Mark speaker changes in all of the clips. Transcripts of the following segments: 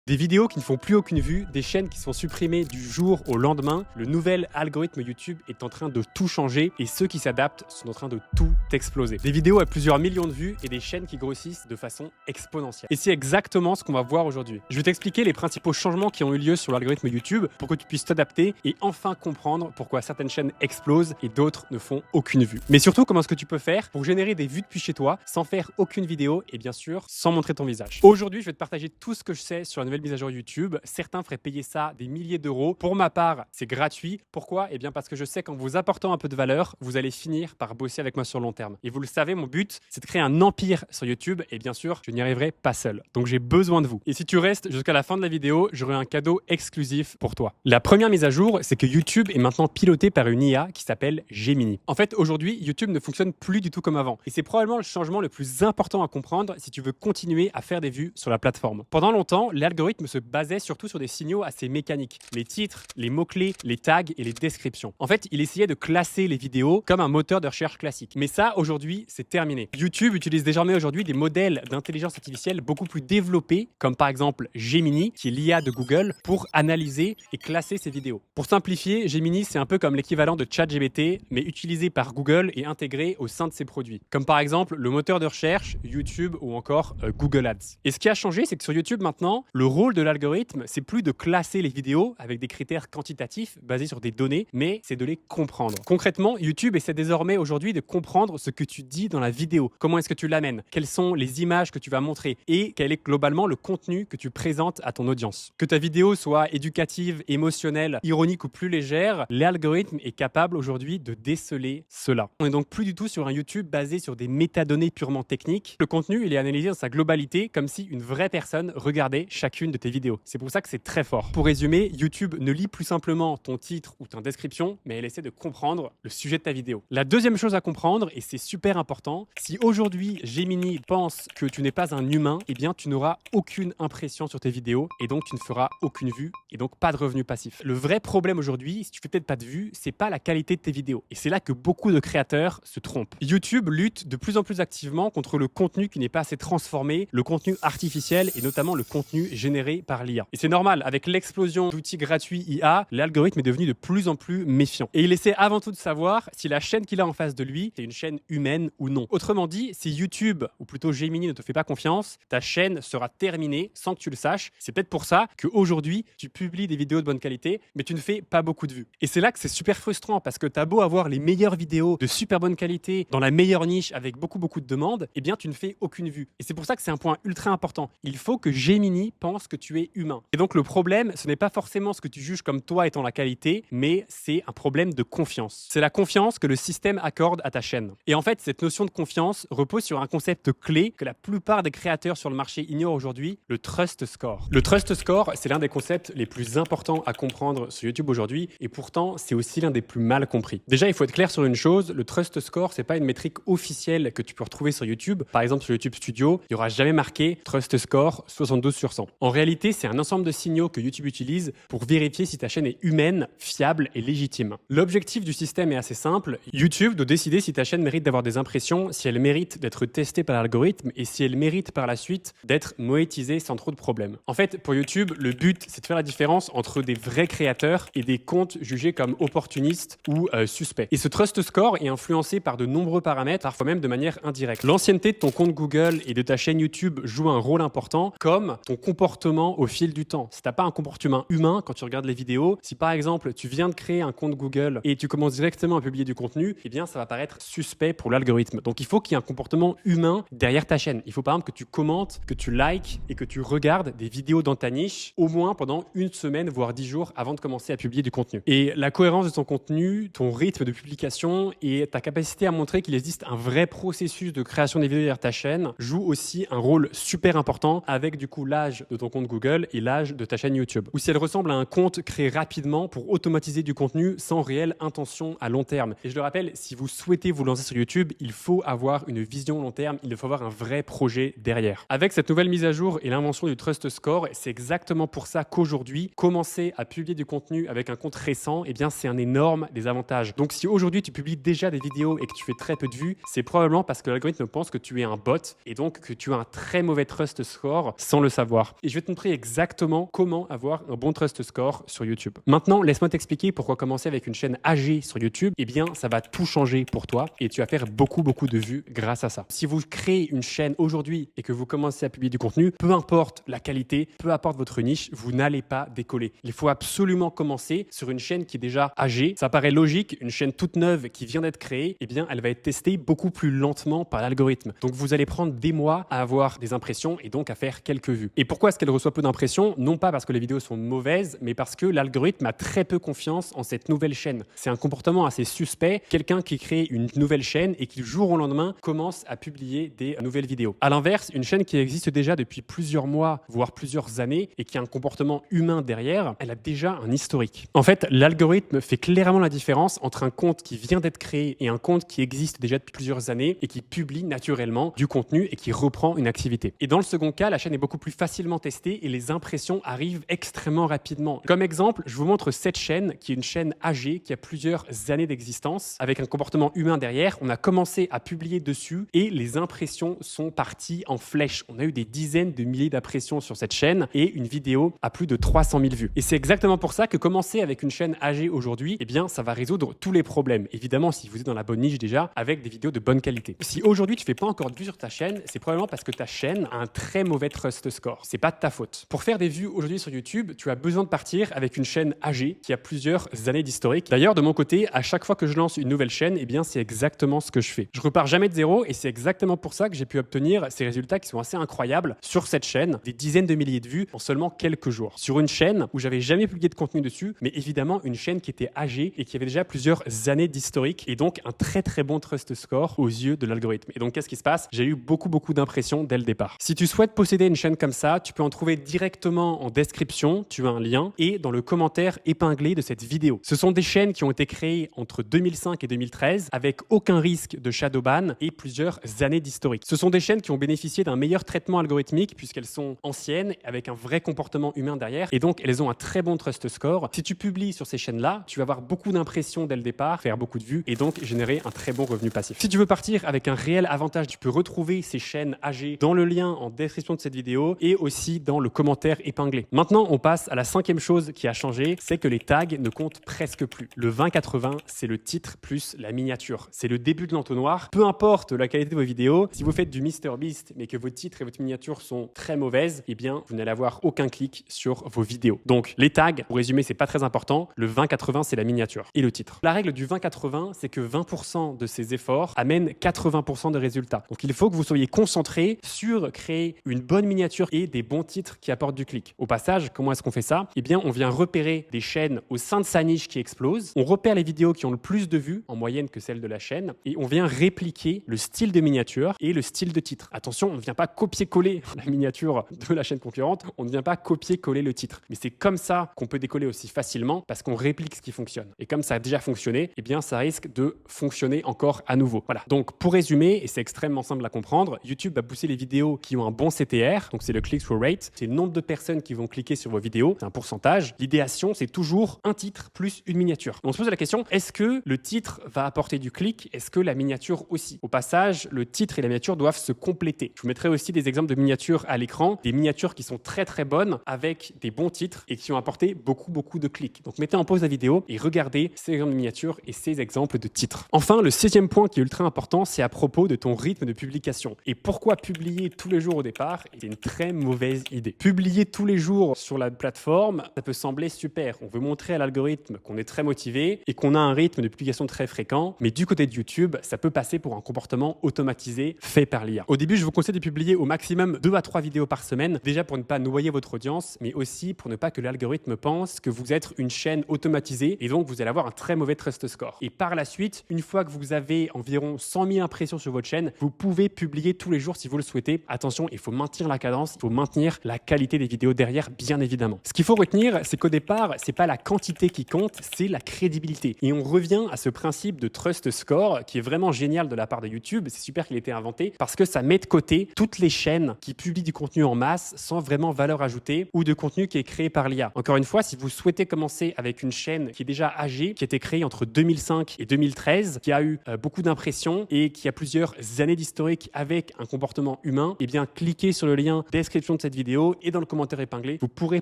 Speaker 1: Des vidéos qui ne font plus aucune vue, des chaînes qui sont supprimées du jour au lendemain, le nouvel algorithme YouTube est en train de tout changer et ceux qui s'adaptent sont en train de tout exploser. Des vidéos à plusieurs millions de vues et des chaînes qui grossissent de façon exponentielle. Et c'est exactement ce qu'on va voir aujourd'hui. Je vais t'expliquer les principaux changements qui ont eu lieu sur l'algorithme YouTube pour que tu puisses t'adapter et enfin comprendre pourquoi certaines chaînes explosent et d'autres ne font aucune vue. Mais surtout, comment est-ce que tu peux faire pour générer des vues depuis chez toi sans faire aucune vidéo et bien sûr sans montrer ton visage. Aujourd'hui, je vais te partager tout ce que je sais sur la nouvelle mise à jour YouTube. Certains feraient payer ça des milliers d'euros. Pour ma part, c'est gratuit. Pourquoi? Eh bien parce que je sais qu'en vous apportant un peu de valeur, vous allez finir par bosser avec moi sur le long terme. Et vous le savez, mon but, c'est de créer un empire sur YouTube. Et bien sûr, je n'y arriverai pas seul. Donc j'ai besoin de vous. Et si tu restes jusqu'à la fin de la vidéo, j'aurai un cadeau exclusif pour toi. La première mise à jour, c'est que YouTube est maintenant piloté par une IA qui s'appelle Gemini. En fait, aujourd'hui, YouTube ne fonctionne plus du tout comme avant. Et c'est probablement le changement le plus important à comprendre si tu veux continuer à faire des vues sur la plateforme. Pendant longtemps, l'algorithme se basait surtout sur des signaux assez mécaniques. Les titres, les mots-clés, les tags et les descriptions. En fait, il essayait de classer les vidéos comme un moteur de recherche classique. Mais ça, aujourd'hui, c'est terminé. YouTube utilise désormais aujourd'hui des modèles d'intelligence artificielle beaucoup plus développés, comme par exemple Gemini, qui est l'IA de Google, pour analyser et classer ces vidéos. Pour simplifier, Gemini, c'est un peu comme l'équivalent de ChatGPT, mais utilisé par Google et intégré au sein de ses produits. Comme par exemple le moteur de recherche, YouTube ou encore Google Ads. Et ce qui a changé, c'est que sur YouTube maintenant, le rôle de l'algorithme, c'est plus de classer les vidéos avec des critères quantitatifs basés sur des données, mais c'est de les comprendre. Concrètement, YouTube essaie désormais aujourd'hui de comprendre ce que tu dis dans la vidéo. Comment est-ce que tu l'amènes? Quelles sont les images que tu vas montrer? Et quel est globalement le contenu que tu présentes à ton audience? Que ta vidéo soit éducative, émotionnelle, ironique ou plus légère, l'algorithme est capable aujourd'hui de déceler cela. On n'est donc plus du tout sur un YouTube basé sur des métadonnées purement techniques. Le contenu, il est analysé dans sa globalité comme si une vraie personne regardait chacune de tes vidéos. C'est pour ça que c'est très fort. Pour résumer, YouTube ne lit plus simplement ton titre ou ta description, mais elle essaie de comprendre le sujet de ta vidéo. La deuxième chose à comprendre, et c'est super important, si aujourd'hui Gemini pense que tu n'es pas un humain, eh bien tu n'auras aucune impression sur tes vidéos et donc tu ne feras aucune vue et donc pas de revenu passif. Le vrai problème aujourd'hui, si tu fais peut-être pas de vues, c'est pas la qualité de tes vidéos. Et c'est là que beaucoup de créateurs se trompent. YouTube lutte de plus en plus activement contre le contenu qui n'est pas assez transformé, le contenu artificiel et notamment le contenu généré par l'IA. Et c'est normal, avec l'explosion d'outils gratuits IA, l'algorithme est devenu de plus en plus méfiant. Et il essaie avant tout de savoir si la chaîne qu'il a en face de lui est une chaîne humaine ou non. Autrement dit, si YouTube, ou plutôt Gemini, ne te fait pas confiance, ta chaîne sera terminée sans que tu le saches. C'est peut-être pour ça qu'aujourd'hui, tu publies des vidéos de bonne qualité, mais tu ne fais pas beaucoup de vues. Et c'est là que c'est super frustrant parce que tu as beau avoir les meilleures vidéos de super bonne qualité dans la meilleure niche avec beaucoup de demandes, eh bien tu ne fais aucune vue. Et c'est pour ça que c'est un point ultra important. Il faut que Gemini pense que tu es humain. Et donc le problème, ce n'est pas forcément ce que tu juges comme toi étant la qualité, mais c'est un problème de confiance. C'est la confiance que le système accorde à ta chaîne. Et en fait, cette notion de confiance repose sur un concept clé que la plupart des créateurs sur le marché ignorent aujourd'hui, le trust score. Le trust score, c'est l'un des concepts les plus importants à comprendre sur YouTube aujourd'hui et pourtant, c'est aussi l'un des plus mal compris. Déjà, il faut être clair sur une chose, le trust score, c'est pas une métrique officielle que tu peux retrouver sur YouTube. Par exemple, sur YouTube Studio, il n'y aura jamais marqué trust score 72 sur 100. En réalité, c'est un ensemble de signaux que YouTube utilise pour vérifier si ta chaîne est humaine, fiable et légitime. L'objectif du système est assez simple. YouTube doit décider si ta chaîne mérite d'avoir des impressions, si elle mérite d'être testée par l'algorithme et si elle mérite par la suite d'être monétisée sans trop de problèmes. En fait, pour YouTube, le but, c'est de faire la différence entre des vrais créateurs et des comptes jugés comme opportunistes ou suspects. Et ce trust score est influencé par de nombreux paramètres, parfois même de manière indirecte. L'ancienneté de ton compte Google et de ta chaîne YouTube joue un rôle important, comme ton comportement au fil du temps. Si tu n'as pas un comportement humain quand tu regardes les vidéos, si par exemple tu viens de créer un compte Google et tu commences directement à publier du contenu, eh bien ça va paraître suspect pour l'algorithme. Donc il faut qu'il y ait un comportement humain derrière ta chaîne. Il faut par exemple que tu commentes, que tu likes et que tu regardes des vidéos dans ta niche au moins pendant une semaine, voire 10 jours avant de commencer à publier du contenu. Et la cohérence de ton contenu, ton rythme de publication et ta capacité à montrer qu'il existe un vrai processus de création des vidéos derrière ta chaîne joue aussi un rôle super important avec du coup l'âge de ton compte Google et l'âge de ta chaîne YouTube. Ou si elle ressemble à un compte créé rapidement pour automatiser du contenu sans réelle intention à long terme. Et je le rappelle, si vous souhaitez vous lancer sur YouTube, il faut avoir une vision long terme, il faut avoir un vrai projet derrière. Avec cette nouvelle mise à jour et l'invention du Trust Score, c'est exactement pour ça qu'aujourd'hui, commencer à publier du contenu avec un compte récent, eh bien c'est un énorme désavantage. Donc si aujourd'hui tu publies déjà des vidéos et que tu fais très peu de vues, c'est probablement parce que l'algorithme pense que tu es un bot et donc que tu as un très mauvais Trust Score sans le savoir. Et je vais te montrer exactement comment avoir un bon trust score sur YouTube. Maintenant, laisse-moi t'expliquer pourquoi commencer avec une chaîne âgée sur YouTube. Eh bien, ça va tout changer pour toi et tu vas faire beaucoup de vues grâce à ça. Si vous créez une chaîne aujourd'hui et que vous commencez à publier du contenu, peu importe la qualité, peu importe votre niche, vous n'allez pas décoller. Il faut absolument commencer sur une chaîne qui est déjà âgée. Ça paraît logique, une chaîne toute neuve qui vient d'être créée, eh bien, elle va être testée beaucoup plus lentement par l'algorithme. Donc, vous allez prendre des mois à avoir des impressions et donc à faire quelques vues. Et pourquoi est-ce qu'elle reçoit peu d'impressions? Non pas parce que les vidéos sont mauvaises, mais parce que l'algorithme a très peu confiance en cette nouvelle chaîne. C'est un comportement assez suspect. Quelqu'un qui crée une nouvelle chaîne et qui, du jour au lendemain, commence à publier des nouvelles vidéos. À l'inverse, une chaîne qui existe déjà depuis plusieurs mois, voire plusieurs années, et qui a un comportement humain derrière, elle a déjà un historique. En fait, l'algorithme fait clairement la différence entre un compte qui vient d'être créé et un compte qui existe déjà depuis plusieurs années et qui publie naturellement du contenu et qui reprend une activité. Et dans le second cas, la chaîne est beaucoup plus facilement testée et les impressions arrivent extrêmement rapidement. Comme exemple, je vous montre cette chaîne qui est une chaîne âgée qui a plusieurs années d'existence avec un comportement humain derrière. On a commencé à publier dessus et les impressions sont parties en flèche. On a eu des dizaines de milliers d'impressions sur cette chaîne et une vidéo à plus de 300 000 vues. Et c'est exactement pour ça que commencer avec une chaîne âgée aujourd'hui, eh bien, ça va résoudre tous les problèmes. Évidemment, si vous êtes dans la bonne niche déjà, avec des vidéos de bonne qualité. Si aujourd'hui tu fais pas encore de vues sur ta chaîne, c'est probablement parce que ta chaîne a un très mauvais trust score. C'est pas de ta faute. Pour faire des vues aujourd'hui sur YouTube, tu as besoin de partir avec une chaîne âgée qui a plusieurs années d'historique. D'ailleurs, de mon côté, à chaque fois que je lance une nouvelle chaîne, eh bien, c'est exactement ce que je fais. Je repars jamais de zéro et c'est exactement pour ça que j'ai pu obtenir ces résultats qui sont assez incroyables sur cette chaîne, des dizaines de milliers de vues en seulement quelques jours. Sur une chaîne où j'avais jamais publié de contenu dessus, mais évidemment une chaîne qui était âgée et qui avait déjà plusieurs années d'historique et donc un très bon trust score aux yeux de l'algorithme. Et donc, qu'est-ce qui se passe? J'ai eu beaucoup d'impressions dès le départ. Si tu souhaites posséder une chaîne comme ça, tu peux en trouver directement en description, tu as un lien, et dans le commentaire épinglé de cette vidéo. Ce sont des chaînes qui ont été créées entre 2005 et 2013 avec aucun risque de shadowban et plusieurs années d'historique. Ce sont des chaînes qui ont bénéficié d'un meilleur traitement algorithmique puisqu'elles sont anciennes avec un vrai comportement humain derrière et donc elles ont un très bon trust score. Si tu publies sur ces chaînes-là, tu vas avoir beaucoup d'impressions dès le départ, faire beaucoup de vues et donc générer un très bon revenu passif. Si tu veux partir avec un réel avantage, tu peux retrouver ces chaînes âgées dans le lien en description de cette vidéo et aussi dans le commentaire épinglé. Maintenant, on passe à la cinquième chose qui a changé, c'est que les tags ne comptent presque plus. Le 20-80, c'est le titre plus la miniature. C'est le début de l'entonnoir. Peu importe la qualité de vos vidéos, si vous faites du MrBeast mais que vos titres et votre miniature sont très mauvaises, eh bien, vous n'allez avoir aucun clic sur vos vidéos. Donc, les tags, pour résumer, c'est pas très important. Le 20-80, c'est la miniature et le titre. La règle du 20-80, c'est que 20% de ces efforts amènent 80% de résultats. Donc, il faut que vous soyez concentré sur créer une bonne miniature et des bons titres qui apportent du clic. Au passage, comment est-ce qu'on fait ça? Eh bien, on vient repérer des chaînes au sein de sa niche qui explosent. On repère les vidéos qui ont le plus de vues en moyenne que celles de la chaîne et on vient répliquer le style de miniature et le style de titre. Attention, on ne vient pas copier-coller la miniature de la chaîne concurrente, on ne vient pas copier-coller le titre. Mais c'est comme ça qu'on peut décoller aussi facilement parce qu'on réplique ce qui fonctionne. Et comme ça a déjà fonctionné, eh bien, ça risque de fonctionner encore à nouveau. Voilà. Donc, pour résumer, et c'est extrêmement simple à comprendre, YouTube va pousser les vidéos qui ont un bon CTR, donc c'est le click-through rate, c'est le nombre de personnes qui vont cliquer sur vos vidéos, c'est un pourcentage. L'idéation, c'est toujours un titre plus une miniature. On se pose la question, est-ce que le titre va apporter du clic? Est-ce que la miniature aussi? Au passage, le titre et la miniature doivent se compléter. Je vous mettrai aussi des exemples de miniatures à l'écran, des miniatures qui sont très bonnes avec des bons titres et qui ont apporté beaucoup de clics. Donc mettez en pause la vidéo et regardez ces exemples de miniatures et ces exemples de titres. Enfin, le 6e point qui est ultra important, c'est à propos de ton rythme de publication. Et pourquoi publier tous les jours au départ? C'est une très mauvaise idée. Publier tous les jours sur la plateforme, ça peut sembler super. On veut montrer à l'algorithme qu'on est très motivé et qu'on a un rythme de publication très fréquent, mais du côté de YouTube, ça peut passer pour un comportement automatisé fait par l'IA. Au début, je vous conseille de publier au maximum 2 à 3 vidéos par semaine, déjà pour ne pas noyer votre audience, mais aussi pour ne pas que l'algorithme pense que vous êtes une chaîne automatisée et donc vous allez avoir un très mauvais trust score. Et par la suite, une fois que vous avez environ 100 000 impressions sur votre chaîne, vous pouvez publier tous les jours si vous le souhaitez. Attention, il faut maintenir la cadence, il faut maintenir la qualité des vidéos derrière, bien évidemment. Ce qu'il faut retenir, c'est qu'au départ, c'est pas la quantité qui compte, c'est la crédibilité. Et on revient à ce principe de trust score qui est vraiment génial de la part de YouTube. C'est super qu'il ait été inventé parce que ça met de côté toutes les chaînes qui publient du contenu en masse sans vraiment valeur ajoutée ou de contenu qui est créé par l'IA. Encore une fois, si vous souhaitez commencer avec une chaîne qui est déjà âgée, qui a été créée entre 2005 et 2013, qui a eu beaucoup d'impressions et qui a plusieurs années d'historique avec un comportement humain, eh bien, cliquez sur le lien description de cette vidéo vidéos et dans le commentaire épinglé, vous pourrez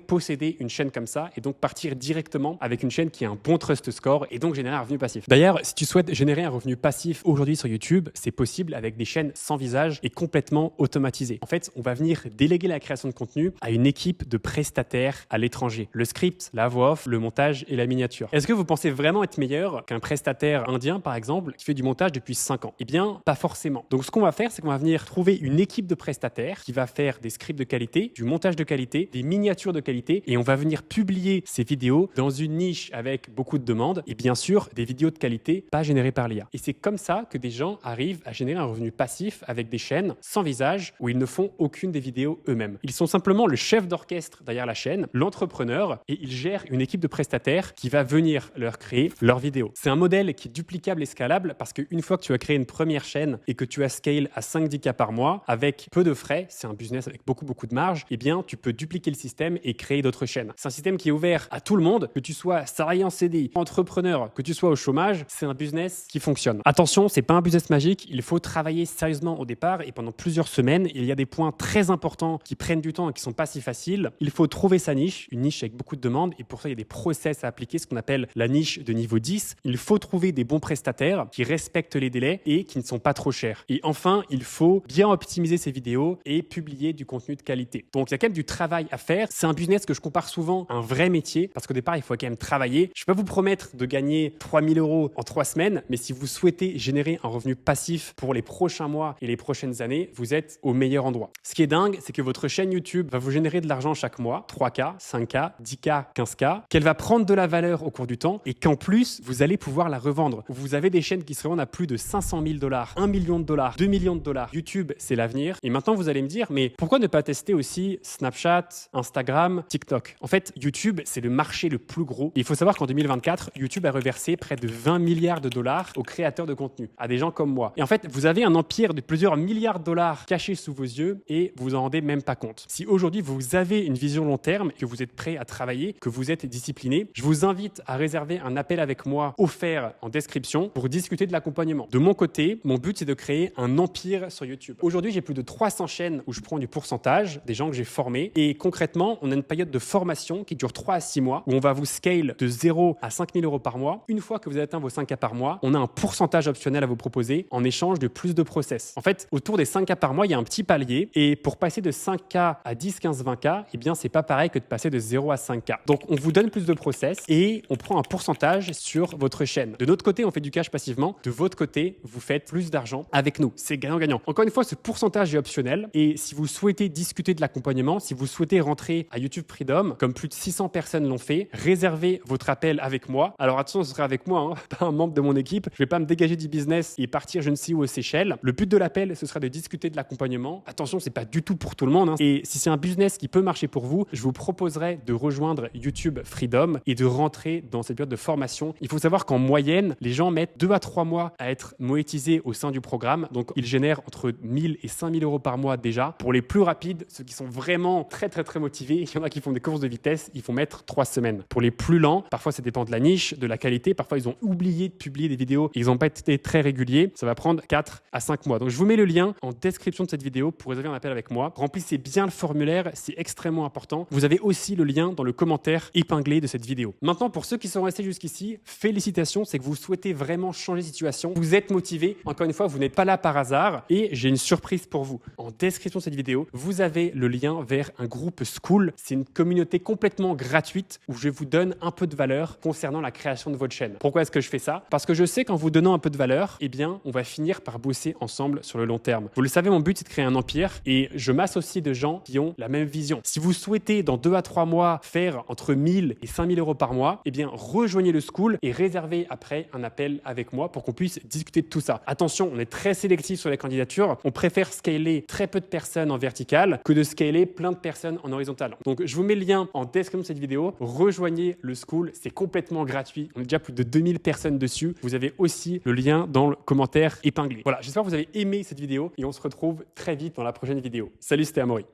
Speaker 1: posséder une chaîne comme ça et donc partir directement avec une chaîne qui a un bon trust score et donc générer un revenu passif. D'ailleurs, si tu souhaites générer un revenu passif aujourd'hui sur YouTube, c'est possible avec des chaînes sans visage et complètement automatisées. En fait, on va venir déléguer la création de contenu à une équipe de prestataires à l'étranger. Le script, la voix off, le montage et la miniature. Est-ce que vous pensez vraiment être meilleur qu'un prestataire indien, par exemple, qui fait du montage depuis 5 ans? Eh bien, pas forcément. Donc, ce qu'on va faire, c'est qu'on va venir trouver une équipe de prestataires qui va faire des scripts de qualité, du montage de qualité, des miniatures de qualité et on va venir publier ces vidéos dans une niche avec beaucoup de demandes et bien sûr, des vidéos de qualité pas générées par l'IA. Et c'est comme ça que des gens arrivent à générer un revenu passif avec des chaînes sans visage où ils ne font aucune des vidéos eux-mêmes. Ils sont simplement le chef d'orchestre derrière la chaîne, l'entrepreneur, et ils gèrent une équipe de prestataires qui va venir leur créer leurs vidéos. C'est un modèle qui est duplicable et scalable parce qu'une fois que tu as créé une première chaîne et que tu as scale à 5-10K par mois avec peu de frais, c'est un business avec beaucoup de marge, eh bien tu peux dupliquer le système et créer d'autres chaînes. C'est un système qui est ouvert à tout le monde, que tu sois salarié en CDI, entrepreneur, que tu sois au chômage, c'est un business qui fonctionne. Attention, c'est pas un business magique, il faut travailler sérieusement au départ et pendant plusieurs semaines, il y a des points très importants qui prennent du temps et qui sont pas si faciles. Il faut trouver sa niche, une niche avec beaucoup de demandes et pour ça, il y a des process à appliquer, ce qu'on appelle la niche de niveau 10. Il faut trouver des bons prestataires qui respectent les délais et qui ne sont pas trop chers. Et enfin, il faut bien optimiser ses vidéos et publier du contenu de qualité. Donc, il y a quand même du travail à faire. C'est un business que je compare souvent à un vrai métier parce qu'au départ, il faut quand même travailler. Je peux pas vous promettre de gagner 3000 € en 3 semaines, mais si vous souhaitez générer un revenu passif pour les prochains mois et les prochaines années, vous êtes au meilleur endroit. Ce qui est dingue, c'est que votre chaîne YouTube va vous générer de l'argent chaque mois, 3K, 5K, 10K, 15K, qu'elle va prendre de la valeur au cours du temps et qu'en plus, vous allez pouvoir la revendre. Vous avez des chaînes qui se revendent à plus de 500 000 $, 1 million de dollars, 2 millions de dollars. YouTube, c'est l'avenir. Et maintenant, vous allez me dire, mais pourquoi ne pas tester aussi Snapchat, Instagram, TikTok? En fait, YouTube, c'est le marché le plus gros. Et il faut savoir qu'en 2024, YouTube a reversé près de 20 milliards de dollars aux créateurs de contenu, à des gens comme moi. Et en fait, vous avez un empire de plusieurs milliards de dollars cachés sous vos yeux et vous en rendez même pas compte. Si aujourd'hui, vous avez une vision long terme, que vous êtes prêt à travailler, que vous êtes discipliné, je vous invite à réserver un appel avec moi offert en description pour discuter de l'accompagnement. De mon côté, mon but, c'est de créer un empire sur YouTube. Aujourd'hui, j'ai plus de 300 chaînes où je prends du pourcentage des gens que j'ai formés et concrètement, on a une période de formation qui dure 3 à 6 mois où on va vous scale de 0 à 5 000 € par mois. Une fois que vous avez atteint vos 5K par mois, on a un pourcentage optionnel à vous proposer en échange de plus de process. En fait, autour des 5K par mois, il y a un petit palier et pour passer de 5K à 10, 15, 20K, eh bien, c'est pas pareil que de passer de 0 à 5K. Donc, on vous donne plus de process et on prend un pourcentage sur votre chaîne. De notre côté, on fait du cash passivement. De votre côté, vous faites plus d'argent avec nous. C'est gagnant-gagnant. Encore une fois, ce pourcentage est optionnel et si vous souhaitez discuter de l'accompagnement, si vous souhaitez rentrer à YouTube Freedom, comme plus de 600 personnes l'ont fait, réservez votre appel avec moi. Alors attention, ce sera avec moi, hein, pas un membre de mon équipe. Je vais pas me dégager du business et partir je ne sais où aux Seychelles. Le but de l'appel, ce sera de discuter de l'accompagnement. Attention, c'est pas du tout pour tout le monde, hein. Et si c'est un business qui peut marcher pour vous, je vous proposerai de rejoindre YouTube Freedom et de rentrer dans cette période de formation. Il faut savoir qu'en moyenne, les gens mettent 2 à 3 mois à être monétisés au sein du programme. Donc, ils génèrent entre 1000 et 5000 € par mois déjà. Pour les plus rapides, ceux qui sont vraiment très motivés, il y en a qui font des courses de vitesse, ils vont mettre 3 semaines. Pour les plus lents, parfois ça dépend de la niche, de la qualité. Parfois, ils ont oublié de publier des vidéos et ils n'ont pas été très réguliers. Ça va prendre 4 à 5 mois. Donc, je vous mets le lien en description de cette vidéo pour réserver un appel avec moi. Remplissez bien le formulaire, c'est extrêmement important. Vous avez aussi le lien dans le commentaire épinglé de cette vidéo. Maintenant, pour ceux qui sont restés jusqu'ici, félicitations, c'est que vous souhaitez vraiment changer de situation. Vous êtes motivé. Encore une fois, vous n'êtes pas là par hasard et j'ai une surprise pour vous. En description de cette vidéo, vous avez le lien vers un groupe School. C'est une communauté complètement gratuite où je vous donne un peu de valeur concernant la création de votre chaîne. Pourquoi est-ce que je fais ça? Parce que je sais qu'en vous donnant un peu de valeur, eh bien, on va finir par bosser ensemble sur le long terme. Vous le savez, mon but, c'est de créer un empire et je m'associe de gens qui ont la même vision. Si vous souhaitez, dans 2 à 3 mois, faire entre 1000 et 5000 € par mois, eh bien, rejoignez le School et réservez après un appel avec moi pour qu'on puisse discuter de tout ça. Attention, on est très sélectif sur les candidatures. On préfère scaler très peu de personnes en vertical que de scaler plein de personnes en horizontal. Donc, je vous mets le lien en description de cette vidéo. Rejoignez le School. C'est complètement gratuit. On est déjà plus de 2000 personnes dessus. Vous avez aussi le lien dans le commentaire épinglé. Voilà, j'espère que vous avez aimé cette vidéo et on se retrouve très vite dans la prochaine vidéo. Salut, c'était Amaury.